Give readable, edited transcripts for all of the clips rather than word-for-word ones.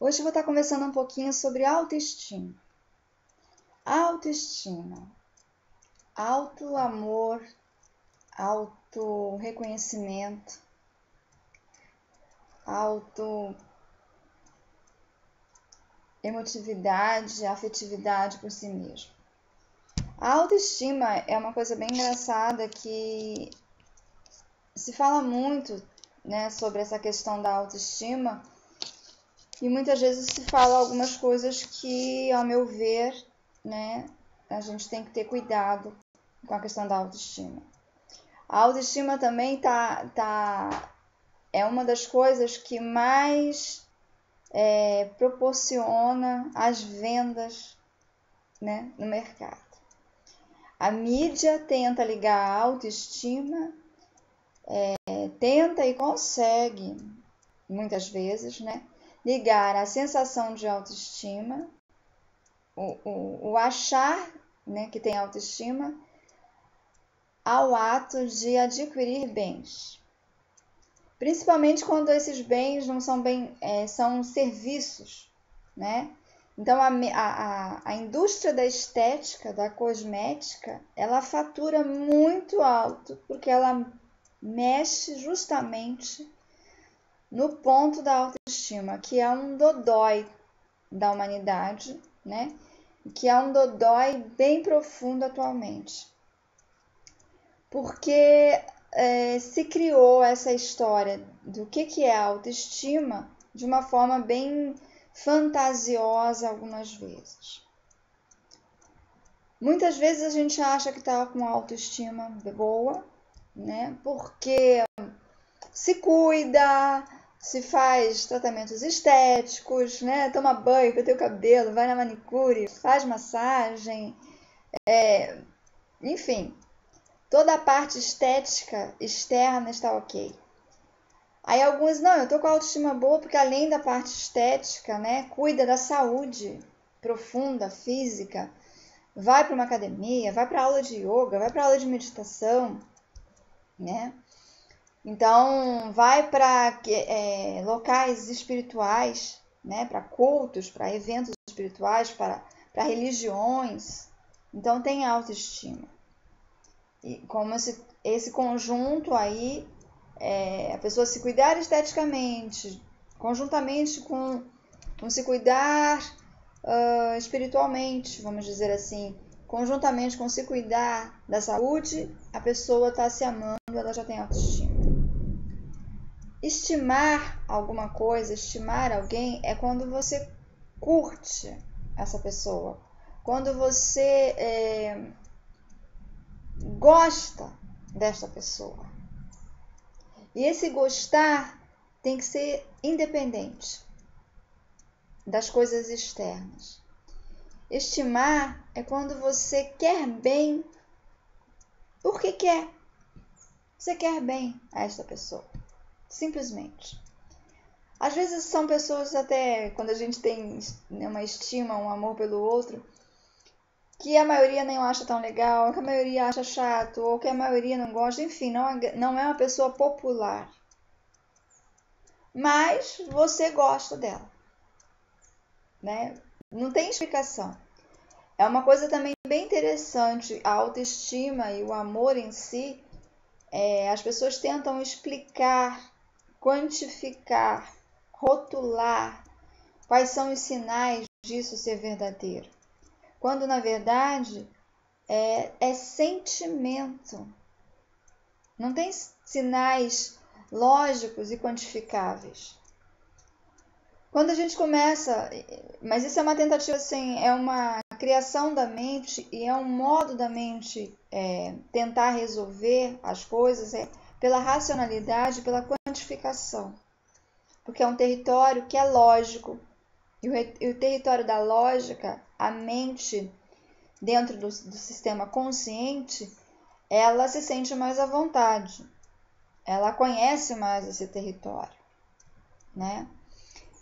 Hoje eu vou estar conversando um pouquinho sobre autoestima. Autoestima, auto-amor, auto-reconhecimento, auto-emotividade, afetividade por si mesmo. A autoestima é uma coisa bem engraçada que se fala muito, né, sobre essa questão da autoestima e muitas vezes se fala algumas coisas que, ao meu ver, né, a gente tem que ter cuidado com a questão da autoestima. A autoestima também é uma das coisas que mais proporciona as vendas, né, no mercado. A mídia tenta ligar a autoestima, tenta e consegue, muitas vezes, né, ligar a sensação de autoestima, o achar, né, que tem autoestima, ao ato de adquirir bens. Principalmente quando esses bens não são são serviços, né? Então a indústria da estética, da cosmética, ela fatura muito alto porque ela mexe justamente no ponto da autoestima, que é um dodói da humanidade, né? Que é um dodói bem profundo atualmente. Porque se criou essa história do que é autoestima de uma forma bem fantasiosa algumas vezes. Muitas vezes a gente acha que está com autoestima boa, né? Porque se cuida, se faz tratamentos estéticos, né? Toma banho, penteia o cabelo, vai na manicure, faz massagem, enfim, toda a parte estética externa está ok. Aí alguns, não, eu tô com a autoestima boa porque além da parte estética, né, cuida da saúde profunda, física, vai para uma academia, vai para aula de yoga, vai para aula de meditação, né? Então, vai para locais espirituais, né, para cultos, para eventos espirituais, para religiões. Então, tem autoestima. E como esse conjunto aí, a pessoa se cuidar esteticamente, conjuntamente com se cuidar espiritualmente, vamos dizer assim, conjuntamente com se cuidar da saúde, a pessoa está se amando, ela já tem autoestima. Estimar alguma coisa, estimar alguém, é quando você curte essa pessoa, quando você gosta desta pessoa. E esse gostar tem que ser independente das coisas externas. Estimar é quando você quer bem porque quer. Você quer bem a esta pessoa. Simplesmente. Às vezes são pessoas até, quando a gente tem uma estima, um amor pelo outro, que a maioria nem acha tão legal, que a maioria acha chato, ou que a maioria não gosta, enfim, não é uma pessoa popular. Mas você gosta dela, né? Não tem explicação. É uma coisa também bem interessante, a autoestima e o amor em si, as pessoas tentam explicar, quantificar, rotular quais são os sinais disso ser verdadeiro. Quando, na verdade, é sentimento. Não tem sinais lógicos e quantificáveis. Quando a gente começa, mas isso é uma tentativa, assim, é uma criação da mente e é um modo da mente tentar resolver as coisas pela racionalidade, pela quantificação. Porque é um território que é lógico. E o território da lógica, a mente, dentro do sistema consciente, ela se sente mais à vontade. Ela conhece mais esse território, né?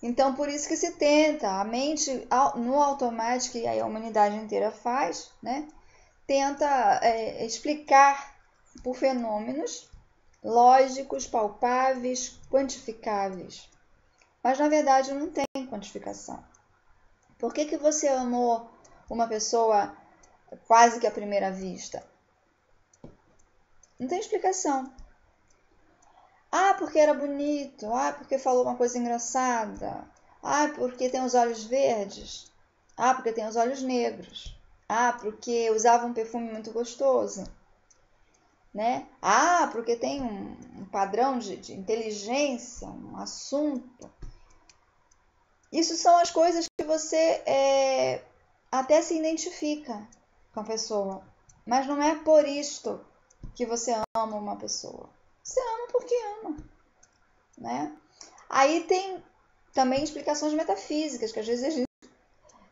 Então, por isso que se tenta, a mente no automático, e aí a humanidade inteira faz, né? Tenta explicar por fenômenos lógicos, palpáveis, quantificáveis. mas na verdade não tem quantificação. Por que você amou uma pessoa quase que à primeira vista? Não tem explicação. Ah, porque era bonito. Ah, porque falou uma coisa engraçada. Ah, porque tem os olhos verdes. Ah, porque tem os olhos negros. Ah, porque usava um perfume muito gostoso. Né? Ah, porque tem um padrão de inteligência, um assunto. Isso são as coisas que você até se identifica com a pessoa. Mas não é por isto que você ama uma pessoa. Você ama porque ama. Né? Aí tem também explicações metafísicas, que às vezes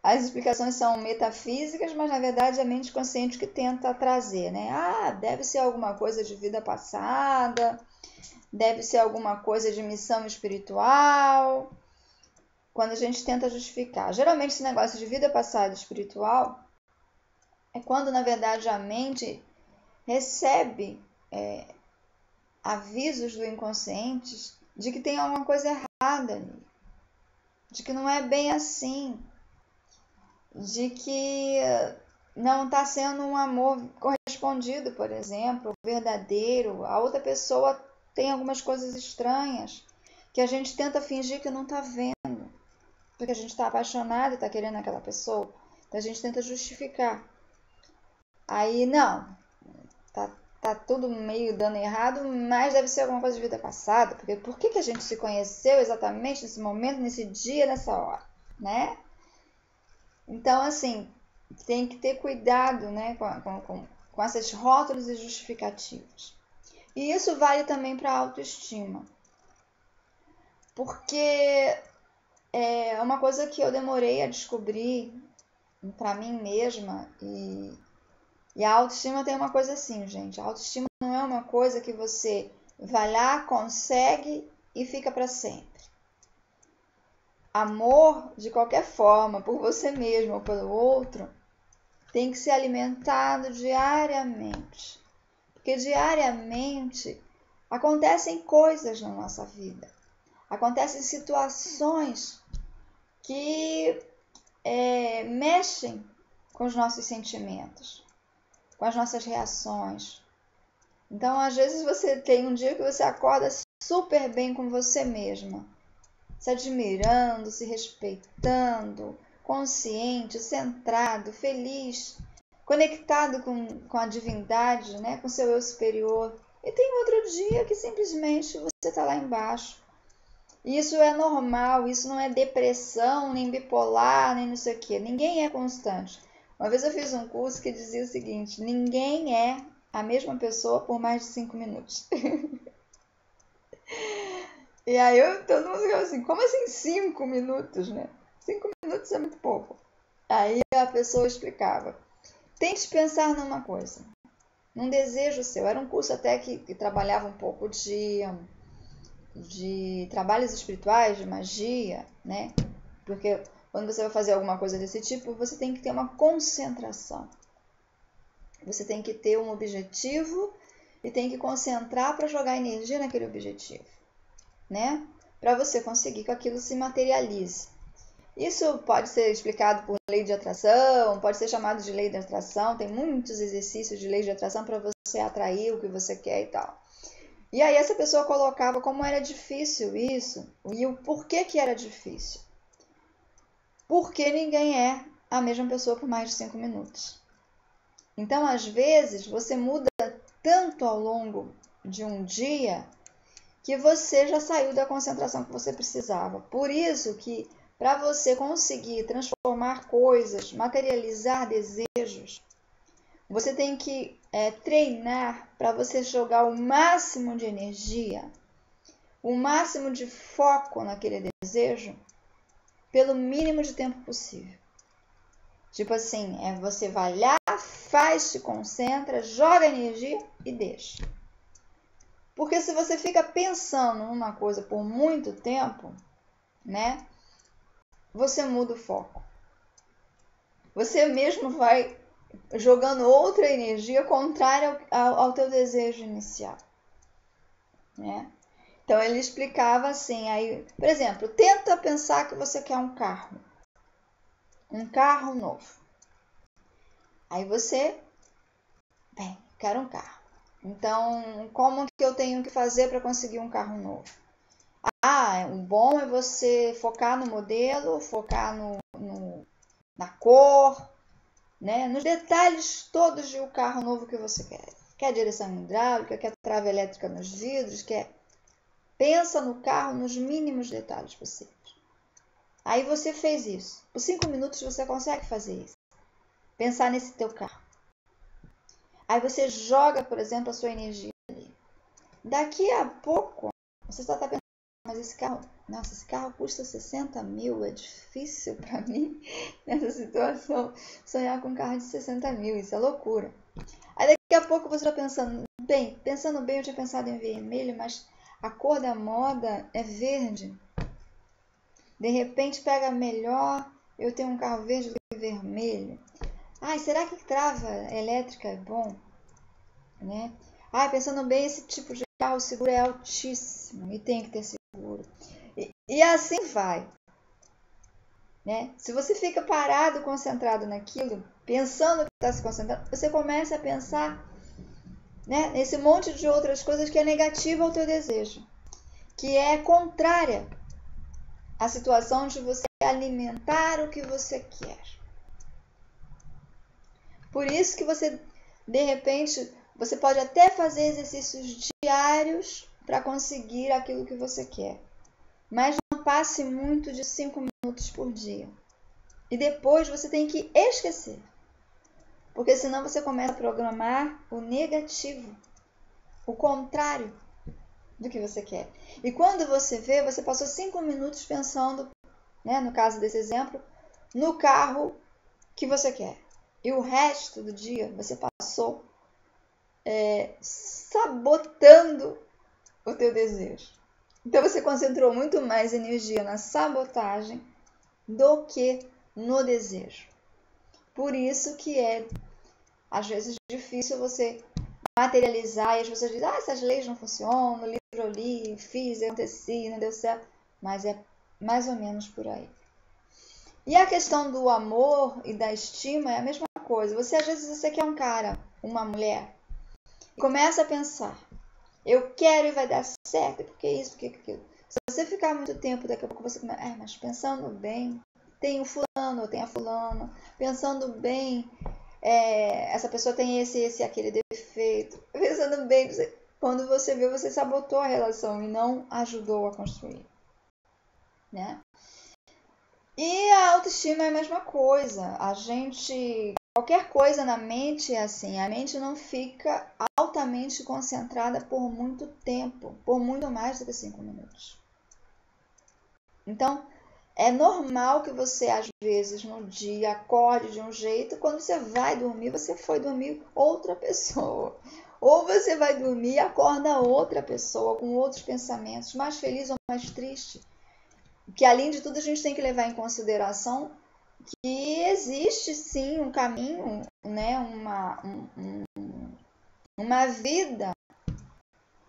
as explicações são metafísicas, mas na verdade é a mente consciente que tenta trazer, né? Ah, deve ser alguma coisa de vida passada, deve ser alguma coisa de missão espiritual. Quando a gente tenta justificar. Geralmente esse negócio de vida passada espiritual é quando na verdade a mente recebe avisos do inconsciente de que tem alguma coisa errada ali, de que não é bem assim, de que não está sendo um amor correspondido, por exemplo, verdadeiro. A outra pessoa tem algumas coisas estranhas que a gente tenta fingir que não está vendo, porque a gente está apaixonado e está querendo aquela pessoa. Então a gente tenta justificar. Aí não, tá tudo meio dando errado, mas deve ser alguma coisa de vida passada, porque por que a gente se conheceu exatamente nesse momento, nesse dia, nessa hora, né? Então, assim, tem que ter cuidado, né, com esses rótulos e justificativos. E isso vale também para a autoestima, porque é uma coisa que eu demorei a descobrir para mim mesma, e a autoestima tem uma coisa assim, gente. A autoestima não é uma coisa que você vai lá, consegue e fica para sempre. Amor, de qualquer forma, por você mesmo ou pelo outro, tem que ser alimentado diariamente. Porque diariamente acontecem coisas na nossa vida. Acontecem situações que mexem com os nossos sentimentos, com as nossas reações. Então, às vezes você tem um dia que você acorda super bem com você mesma, se admirando, se respeitando, consciente, centrado, feliz, conectado com a divindade, né? Com seu eu superior. E tem outro dia que simplesmente você está lá embaixo. Isso é normal, isso não é depressão, nem bipolar, nem não sei o quê. Ninguém é constante. Uma vez eu fiz um curso que dizia o seguinte: ninguém é a mesma pessoa por mais de 5 minutos. E aí todo mundo ficava assim, como assim 5 minutos, né? 5 minutos é muito pouco. Aí a pessoa explicava: tente pensar numa coisa, num desejo seu. Era um curso até que trabalhava um pouco de trabalhos espirituais, de magia, né? Porque quando você vai fazer alguma coisa desse tipo, você tem que ter uma concentração. Você tem que ter um objetivo e tem que concentrar para jogar energia naquele objetivo, né? Para você conseguir que aquilo se materialize. Isso pode ser explicado por lei de atração, pode ser chamado de lei de atração, tem muitos exercícios de lei de atração para você atrair o que você quer e tal. E aí essa pessoa colocava como era difícil isso e o porquê que era difícil. Porque ninguém é a mesma pessoa por mais de 5 minutos. Então, às vezes, você muda tanto ao longo de um dia que você já saiu da concentração que você precisava. Por isso que, para você conseguir transformar coisas, materializar desejos, você tem que treinar para você jogar o máximo de energia, o máximo de foco naquele desejo, pelo mínimo de tempo possível. Tipo assim, você vai lá, faz, se concentra, joga energia e deixa. Porque se você fica pensando numa coisa por muito tempo, né, você muda o foco. Você mesmo vai jogando outra energia contrária ao teu desejo inicial, né? Então ele explicava assim, aí, por exemplo, tenta pensar que você quer um carro novo. Aí você, bem, quero um carro. Então, como que eu tenho que fazer para conseguir um carro novo? O bom é você focar no modelo, focar na cor, né? Nos detalhes todos de um carro novo que você quer. Quer direção hidráulica, quer trava elétrica nos vidros, pensa no carro nos mínimos detalhes possíveis. Aí você fez isso. Por 5 minutos você consegue fazer isso. Pensar nesse teu carro. Aí você joga, por exemplo, a sua energia ali. Daqui a pouco, você só está pensando, mas esse carro custa 60 mil, é difícil para mim, nessa situação, sonhar com um carro de 60 mil, isso é loucura. Aí daqui a pouco você está pensando bem, eu tinha pensado em vermelho, mas a cor da moda é verde. De repente pega melhor eu tenho um carro verde do que vermelho. Será que trava elétrica é bom? Né? Pensando bem, esse tipo de carro, o seguro é altíssimo e tem que ter seguro. E assim vai. Né? Se você fica parado, concentrado naquilo, pensando que está se concentrando, você começa a pensar, né, nesse monte de outras coisas que é negativa ao teu desejo, que é contrária à situação de você alimentar o que você quer. Por isso que você, de repente, você pode até fazer exercícios diários para conseguir aquilo que você quer. Mas não passe muito de 5 minutos por dia. E depois você tem que esquecer. Porque senão você começa a programar o negativo, o contrário do que você quer. E quando você vê, você passou 5 minutos pensando, né, no caso desse exemplo, no carro que você quer. E o resto do dia você passou sabotando o teu desejo. Então você concentrou muito mais energia na sabotagem do que no desejo. Por isso que é, às vezes, difícil você materializar e as pessoas dizem, essas leis não funcionam, o livro eu li, fiz, aconteci, não deu certo. Mas é mais ou menos por aí. E a questão do amor e da estima é a mesma coisa. Às vezes, você quer um cara, uma mulher, e começa a pensar, eu quero e vai dar certo, porque isso, porque aquilo. Se você ficar muito tempo, daqui a pouco você começa, mas pensando bem, tem o fulano, ou tem a fulana, pensando bem, essa pessoa tem esse, aquele defeito. Pensando bem, quando você viu, você sabotou a relação e não ajudou a construir. Né? E a autoestima é a mesma coisa. Qualquer coisa na mente é assim, a mente não fica altamente concentrada por muito tempo, por muito mais do que 5 minutos. Então, é normal que você, às vezes, no dia, acorde de um jeito, quando você vai dormir, você foi dormir outra pessoa. Ou você vai dormir e acorda outra pessoa, com outros pensamentos, mais feliz ou mais triste. Que, além de tudo, a gente tem que levar em consideração que existe, sim, um caminho, né, uma vida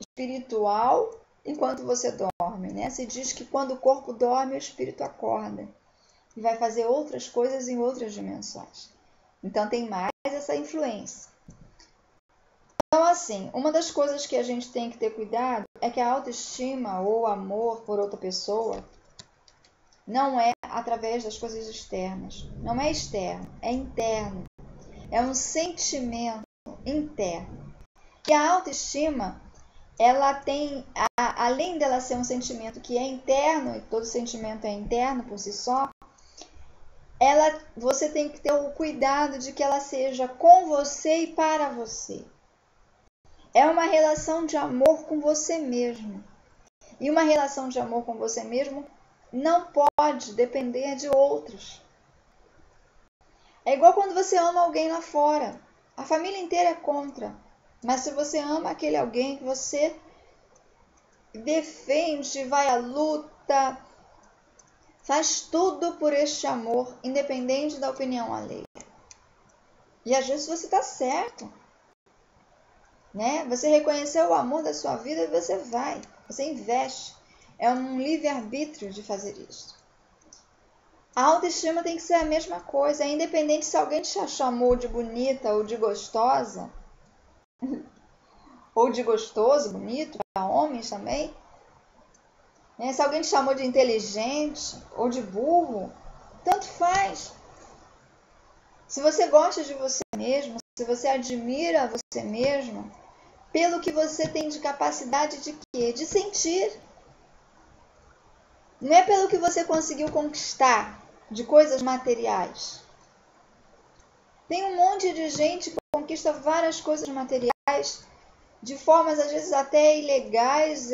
espiritual enquanto você dorme, né? Se diz que quando o corpo dorme, o espírito acorda e vai fazer outras coisas em outras dimensões. Então tem mais essa influência. Então, assim, uma das coisas que a gente tem que ter cuidado é que a autoestima ou amor por outra pessoa não é através das coisas externas. Não é externo, é interno. É um sentimento interno. E a autoestima, ela tem, além dela ser um sentimento que é interno, e todo sentimento é interno por si só, você tem que ter o cuidado de que ela seja com você e para você. É uma relação de amor com você mesmo. E uma relação de amor com você mesmo não pode depender de outros. É igual quando você ama alguém lá fora. A família inteira é contra. Mas se você ama aquele alguém que você defende, vai à luta, faz tudo por este amor, independente da opinião alheia. E às vezes você está certo. Né? Você reconheceu o amor da sua vida e você vai. Você investe. É um livre-arbítrio de fazer isso. A autoestima tem que ser a mesma coisa. É independente se alguém te chamou de bonita ou de gostosa, ou de gostoso, bonito, para homens também. Né? Se alguém te chamou de inteligente ou de burro, tanto faz. Se você gosta de você mesmo, se você admira você mesmo, pelo que você tem de capacidade de quê? De sentir. Não é pelo que você conseguiu conquistar de coisas materiais. Tem um monte de gente que conquista várias coisas materiais de formas às vezes até ilegais,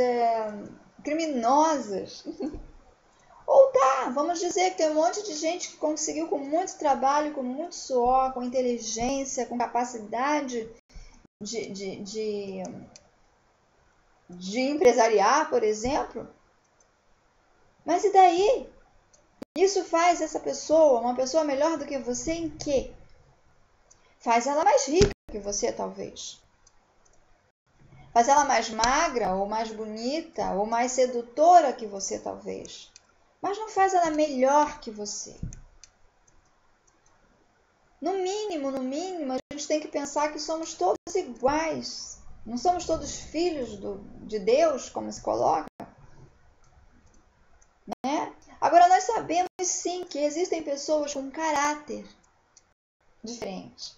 criminosas. Ou tá, vamos dizer que tem um monte de gente que conseguiu com muito trabalho, com muito suor, com inteligência, com capacidade de empresariar, por exemplo. Mas e daí? Isso faz essa pessoa uma pessoa melhor do que você em quê? Faz ela mais rica que você, talvez. Faz ela mais magra, ou mais bonita, ou mais sedutora que você, talvez. Mas não faz ela melhor que você. No mínimo, a gente tem que pensar que somos todos iguais. Não somos todos filhos de Deus, como se coloca. Né? Agora, nós sabemos sim que existem pessoas com caráter diferente,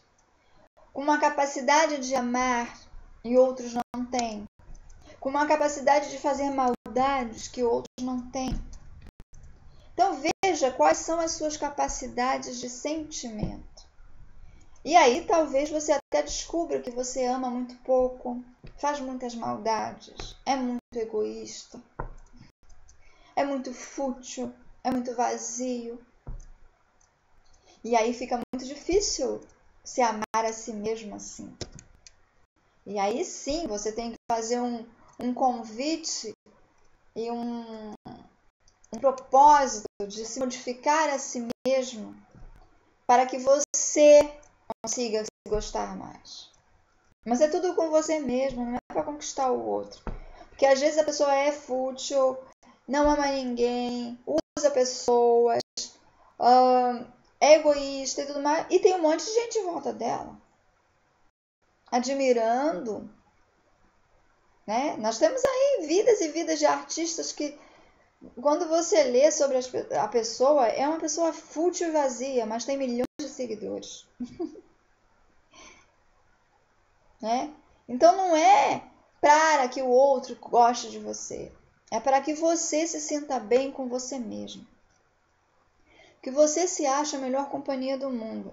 com uma capacidade de amar e outros não têm, com uma capacidade de fazer maldades que outros não têm. Então veja quais são as suas capacidades de sentimento. E aí talvez você até descubra que você ama muito pouco, faz muitas maldades, é muito egoísta, é muito fútil, é muito vazio. E aí fica muito difícil se amar a si mesmo assim. E aí sim você tem que fazer um convite e um propósito de se modificar a si mesmo para que você consiga se gostar mais. Mas é tudo com você mesmo, não é para conquistar o outro. Porque às vezes a pessoa é fútil, não ama ninguém, usa pessoas, é egoísta e tudo mais, e tem um monte de gente em volta dela, admirando. Né? Nós temos aí vidas e vidas de artistas que, quando você lê sobre a pessoa, é uma pessoa fútil e vazia, mas tem milhões de seguidores. Né? Então não é para que o outro goste de você, é para que você se sinta bem com você mesmo. Que você se ache a melhor companhia do mundo.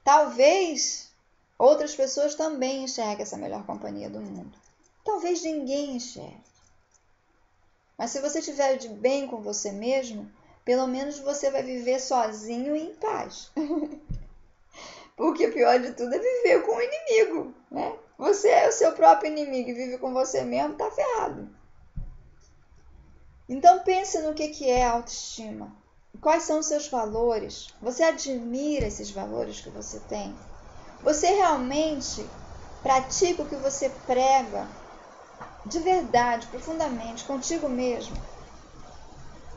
Talvez outras pessoas também enxerguem essa melhor companhia do mundo. Talvez ninguém enxergue. Mas se você estiver de bem com você mesmo, pelo menos você vai viver sozinho e em paz. Porque o pior de tudo é viver com o inimigo, né? Você é o seu próprio inimigo e vive com você mesmo, tá ferrado. Então pense no que é autoestima. Quais são os seus valores? Você admira esses valores que você tem? Você realmente pratica o que você prega de verdade, profundamente, contigo mesmo?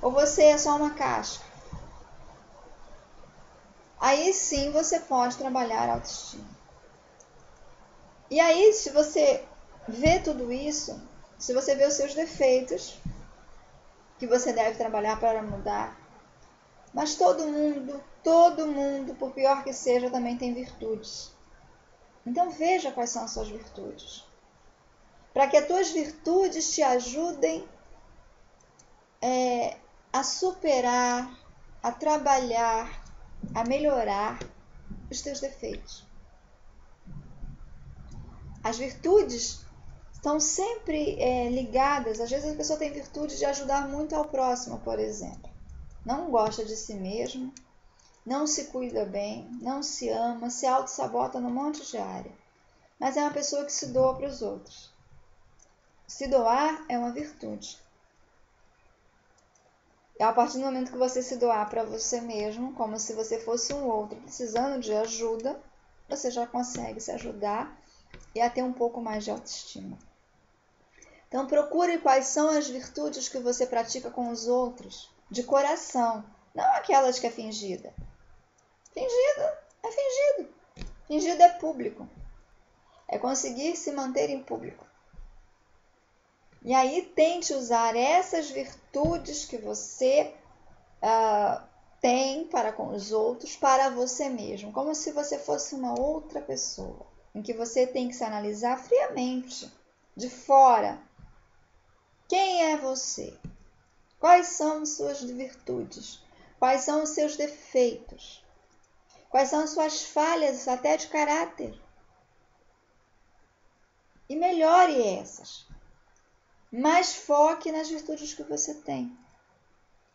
Ou você é só uma casca? Aí sim você pode trabalhar a autoestima. E aí, se você vê tudo isso, se você vê os seus defeitos, que você deve trabalhar para mudar, mas todo mundo, por pior que seja, também tem virtudes. Então veja quais são as suas virtudes. Para que as tuas virtudes te ajudem a superar, a trabalhar, a melhorar os teus defeitos. As virtudes estão sempre ligadas. Às vezes a pessoa tem virtude de ajudar muito ao próximo, por exemplo. Não gosta de si mesmo, não se cuida bem, não se ama, se auto-sabota num monte de área. Mas é uma pessoa que se doa para os outros. Se doar é uma virtude. E a partir do momento que você se doar para você mesmo, como se você fosse um outro precisando de ajuda, você já consegue se ajudar e a ter um pouco mais de autoestima. Então procure quais são as virtudes que você pratica com os outros, de coração, não aquelas que é fingida. Fingido é fingido. Fingido é público. É conseguir se manter em público. E aí tente usar essas virtudes que você tem para com os outros, para você mesmo, como se você fosse uma outra pessoa, em que você tem que se analisar friamente, de fora. Quem é você? Quais são suas virtudes? Quais são os seus defeitos? Quais são as suas falhas, até de caráter? E melhore essas. Mas foque nas virtudes que você tem.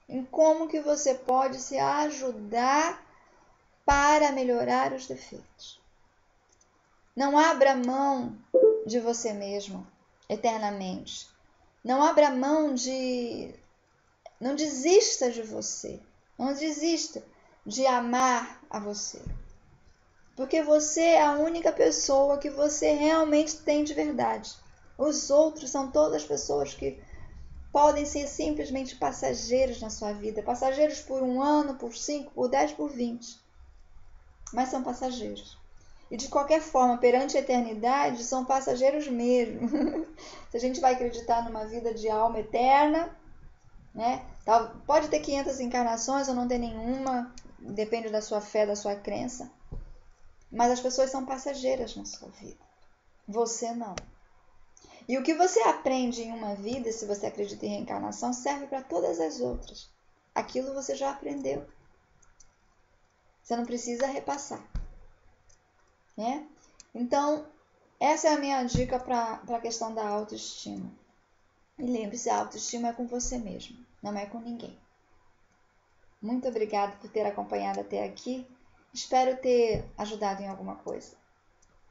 Em como que você pode se ajudar para melhorar os defeitos. Não abra mão de você mesmo eternamente. Não abra mão de... Não desista de você. Não desista de amar a você. Porque você é a única pessoa que você realmente tem de verdade. Os outros são todas pessoas que podem ser simplesmente passageiros na sua vida. Passageiros por 1 ano, por 5, por 10, por 20. Mas são passageiros. E de qualquer forma, perante a eternidade, são passageiros mesmo. Se a gente vai acreditar numa vida de alma eterna, né? Pode ter 500 encarnações ou não ter nenhuma, depende da sua fé, da sua crença. Mas as pessoas são passageiras na sua vida. Você não. E o que você aprende em uma vida, se você acredita em reencarnação, serve para todas as outras. Aquilo você já aprendeu. Você não precisa repassar. Né? Então, essa é a minha dica para a questão da autoestima. E lembre-se, a autoestima é com você mesmo, não é com ninguém. Muito obrigada por ter acompanhado até aqui. Espero ter ajudado em alguma coisa.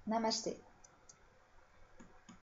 Namastê.